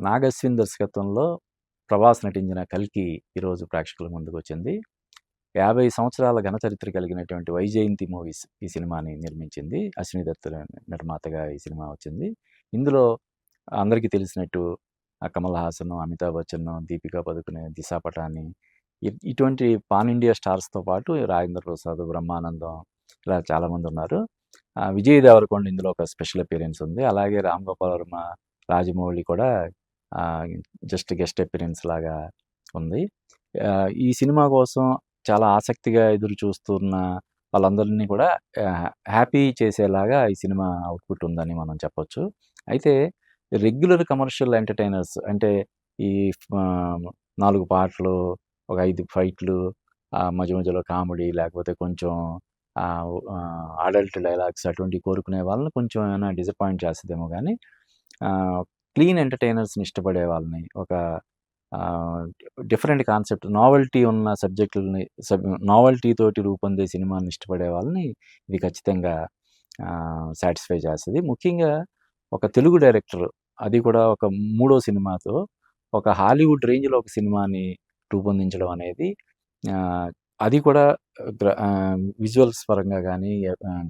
నాగశ్విన్ దర్శకత్వంలో ప్రభాస్ నటించిన 'కల్కి' ఈరోజు ప్రేక్షకుల ముందుకొచ్చింది. 50 సంవత్సరాల ఘన చరిత్ర కలిగినటువంటి వైజయంతి మూవీస్ ఈ సినిమాని నిర్మించింది. అశ్విని దత్ నిర్మాతగా ఈ సినిమా వచ్చింది. ఇందులో అందరికీ తెలిసినట్టు కమల్ హాసన్, అమితాబ్ బచ్చన్, దీపికా పదుకునే, దిశా పటాని ఇటువంటి పాన్ ఇండియా స్టార్స్‌తో పాటు రాజేంద్ర ప్రసాద్, బ్రహ్మానందం ఇలా చాలామంది ఉన్నారు. విజయ్ దేవరకొండ ఇందులో ఒక స్పెషల్ అపియరెన్స్ ఉంది. అలాగే రామ్ గోపాల్ వర్మ, రాజమౌళి కూడా జస్ట్ గెస్ట్ అపియరెన్స్ లాగా ఉంది. ఈ సినిమా కోసం చాలా ఆసక్తిగా ఎదురు చూస్తున్న వాళ్ళందరినీ కూడా హ్యాపీ చేసేలాగా ఈ సినిమా అవుట్‌పుట్ ఉందని మనం చెప్పొచ్చు. అయితే రెగ్యులర్ కమర్షియల్ ఎంటర్‌టైనర్స్ అంటే ఈ 4 పాటలు, ఒక 5 ఫైట్‌లు, మధ్య మధ్యలో కామెడీ లేకపోతే కొంచెం అడల్ట్ డైలాగ్స్ అటువంటివి కోరుకునే వాళ్ళని కొంచెం ఏమైనా డిసప్పాయింట్ చేస్తదేమో గానీ, క్లీన్ ఎంటర్‌టైనర్స్‌ని ఇష్టపడే వాళ్ళని, ఒక డిఫరెంట్ కాన్సెప్ట్, నావెల్టీ ఉన్న సబ్జెక్టులని నావెల్టీ తోటి రూపొందే సినిమాని ఇష్టపడే వాళ్ళని ఇది ఖచ్చితంగా సాటిస్ఫై చేస్తది. ముఖ్యంగా ఒక తెలుగు డైరెక్టర్, అది కూడా ఒక మూడో సినిమాతో ఒక హాలీవుడ్ రేంజ్‌లో ఒక సినిమాని రూపొందించడం అనేది, అది కూడా విజువల్స్ పరంగా గానీ,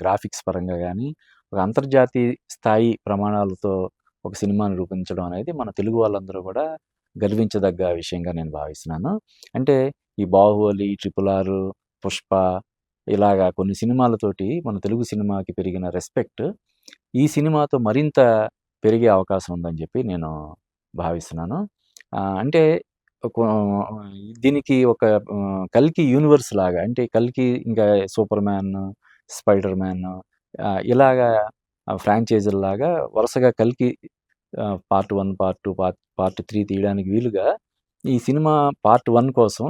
గ్రాఫిక్స్ పరంగా గానీ, ఒక అంతర్జాతీయ స్థాయి ప్రమాణాలతో ఒక సినిమాని రూపొందించడం అనేది మన తెలుగు వాళ్ళందరూ కూడా గర్వించదగ్గ విషయంగా నేను భావిస్తున్నాను. అంటే ఈ 'బాహుబలి', 'ట్రిపుల్ ఆర్', 'పుష్ప' ఇలాగా కొన్ని సినిమాలతోటి మన తెలుగు సినిమాకి పెరిగిన రెస్పెక్ట్ ఈ సినిమాతో మరింత పెరిగే అవకాశం ఉందని చెప్పి నేను భావిస్తున్నాను. అంటే దీనికి ఒక 'కల్కి' యూనివర్స్ లాగా, అంటే 'కల్కి' ఇంకా 'సూపర్ మ్యాన్', 'స్పైడర్ మ్యాన్' ఇలాగా ఫ్రాంచైజీల్లాగా వరుసగా 'కల్కి' పార్ట్ 1, పార్ట్ 2, పార్ట్ 3 తీయడానికి వీలుగా ఈ సినిమా పార్ట్ 1 కోసం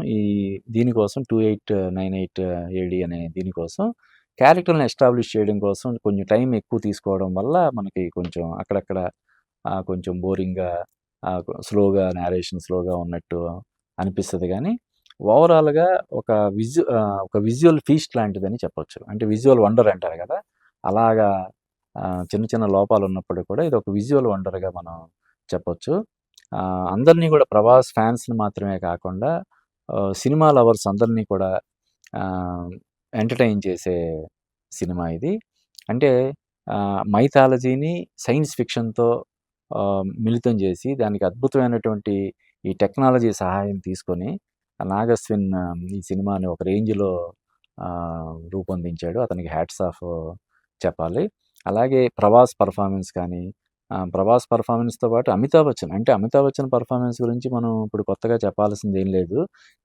దీనికోసం 2898 AD అనే దీనికోసం క్యారెక్టర్‌ని ఎస్టాబ్లిష్ చేయడం కోసం కొంచెం టైం ఎక్కువ తీసుకోవడం వల్ల మనకి కొంచెం అక్కడక్కడ కొంచెం బోరింగ్‌గా, స్లోగా నేరేషన్ స్లోగా ఉన్నట్టు అనిపిస్తది గానీ, ఓవరాల్‌గా ఒక విజువల్ ఫీస్ట్ లాంటిదని చెప్పొచ్చు. అంటే విజువల్ వండర్ అంటారు కదా! అలాగా చిన్న చిన్న లోపాలు ఉన్నప్పటికి కూడా ఇది ఒక విజువల్ వండర్‌గా మనం చెప్పొచ్చు. అందరినీ కూడా, ప్రభాస్ ఫ్యాన్స్‌ని మాత్రమే కాకుండా సినిమా లవర్స్ అందరినీ కూడా ఎంటర్‌టైన్ చేసే సినిమా ఇది. అంటే మైథాలజీని సైన్స్ ఫిక్షన్‌తో మిళితం చేసి దానికి అద్భుతమైనటువంటి ఈ టెక్నాలజీ సహాయం తీసుకొని నాగశ్విన్ ఈ సినిమాని ఒక రేంజ్‌లో రూపొందించాడు. అతనికి హ్యాట్స్ ఆఫ్ చెప్పాలి. అలాగే ప్రభాస్ పర్ఫార్మెన్స్ కానీ, ప్రభాస్ పర్ఫార్మెన్స్‌తో పాటు అమితాబ్ బచ్చన్ పర్ఫార్మెన్స్ గురించి మనం ఇప్పుడు కొత్తగా చెప్పాల్సిందేం లేదు.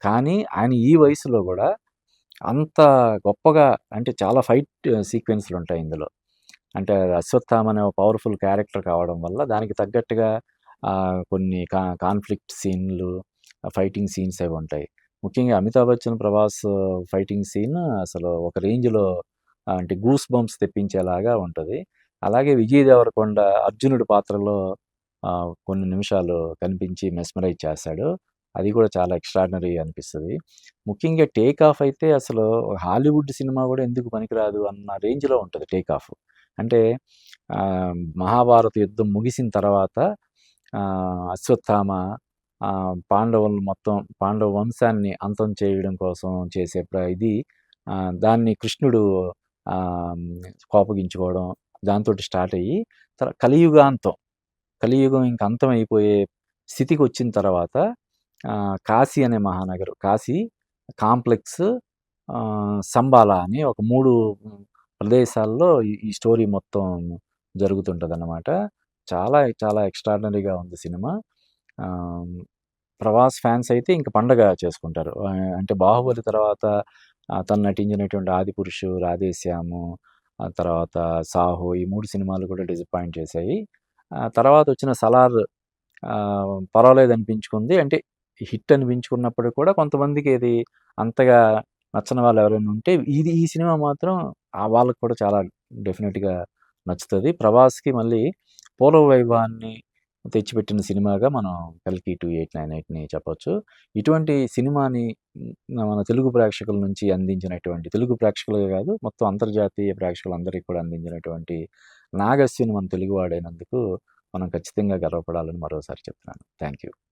కానీ ఆయన ఈ వయసులో కూడా అంత గొప్పగా, అంటే చాలా ఫైట్ సీక్వెన్స్‌లుంటాయి ఇందులో. అంటే అశ్వత్థామ అనే పవర్‌ఫుల్ క్యారెక్టర్ కావడం వల్ల దానికి తగ్గట్టుగా కొన్ని కాన్ఫ్లిక్ట్ సీన్‌లు, ఫైటింగ్ సీన్స్ అవి ఉంటాయి. ముఖ్యంగా అమితాబ్ బచ్చన్, ప్రభాస్ ఫైటింగ్ సీన్ అసలు ఒక రేంజ్‌లో, అంటే గూస్ బంప్స్ తెప్పించేలాగా ఉంటది. అలాగే విజయ్ దేవరకొండ అర్జునుడి పాత్రలో కొన్ని నిమిషాలు కనిపించి మెస్మరైజ్ చేస్తాడు. అది కూడా చాలా ఎక్స్ట్రార్డినరీ అనిపిస్తది. ముఖ్యంగా 'టేక్ ఆఫ్' అయితే అసలు హాలీవుడ్ సినిమా కూడా ఎందుకు పనికిరాదు అన్న రేంజ్‌లో ఉంటది 'టేక్ ఆఫ్'. అంటే మహాభారత యుద్ధం ముగిసిన తర్వాత అశ్వత్థామ పాండవ వంశాన్ని అంతం చేయడం కోసం చేసే దాన్ని కృష్ణుడు కోపగించుకోవడం, దాంతోటి స్టార్ట్ అయ్యి కలియుగం ఇంక అంతం అయిపోయే స్థితికొచ్చిన తర్వాత కాశీ అనే మహానగరం, కాశీ కాంప్లెక్స్, సంబాలా అని ఒక 3 ప్రదేశాల్లో ఈ స్టోరీ మొత్తం జరుగుతుంటదన్నమాట. చాలా చాలా ఎక్స్ట్రార్డినరీగా ఉంది సినిమా. ప్రభాస్ ఫ్యాన్స్ అయితే ఇంక పండగ చేసుకుంటారు. అంటే 'బాహుబలి' తర్వాత తను నటించినటువంటి 'ఆదిపురుషు', 'రాధేశ్యాము', తర్వాత 'సాహో' ఈ 3 సినిమాలు కూడా డిసప్పాయింట్ చేశాయి. తర్వాత వచ్చిన 'సలార్' పర్వాలేదనిపించుకుంది. అంటే హిట్ అనిపించుకున్నప్పటికి కూడా కొంతమందికి ఇది అంతగా నచ్చని వాళ్ళు ఎవరైనా ఉంటే ఈ సినిమా మాత్రం వాళ్ళకి కూడా చాలా డెఫినెట్‌గా నచ్చుతది. ప్రభాస్‌కి మళ్ళీ పూర్వ వైభవాన్ని తెచ్చిపెట్టిన సినిమాగా మనం 'కల్కి 2898'ని చెప్పొచ్చు. ఇటువంటి సినిమాని మన తెలుగు ప్రేక్షకుల నుంచి అందించినటువంటి, తెలుగు ప్రేక్షకులే కాదు మొత్తం అంతర్జాతీయ ప్రేక్షకులందరికీ కూడా అందించినటువంటి నాగశ్విన్ మన తెలుగువాడైనందుకు మనం ఖచ్చితంగా గర్వపడాలని మరోసారి చెప్తున్నాను. Thank you.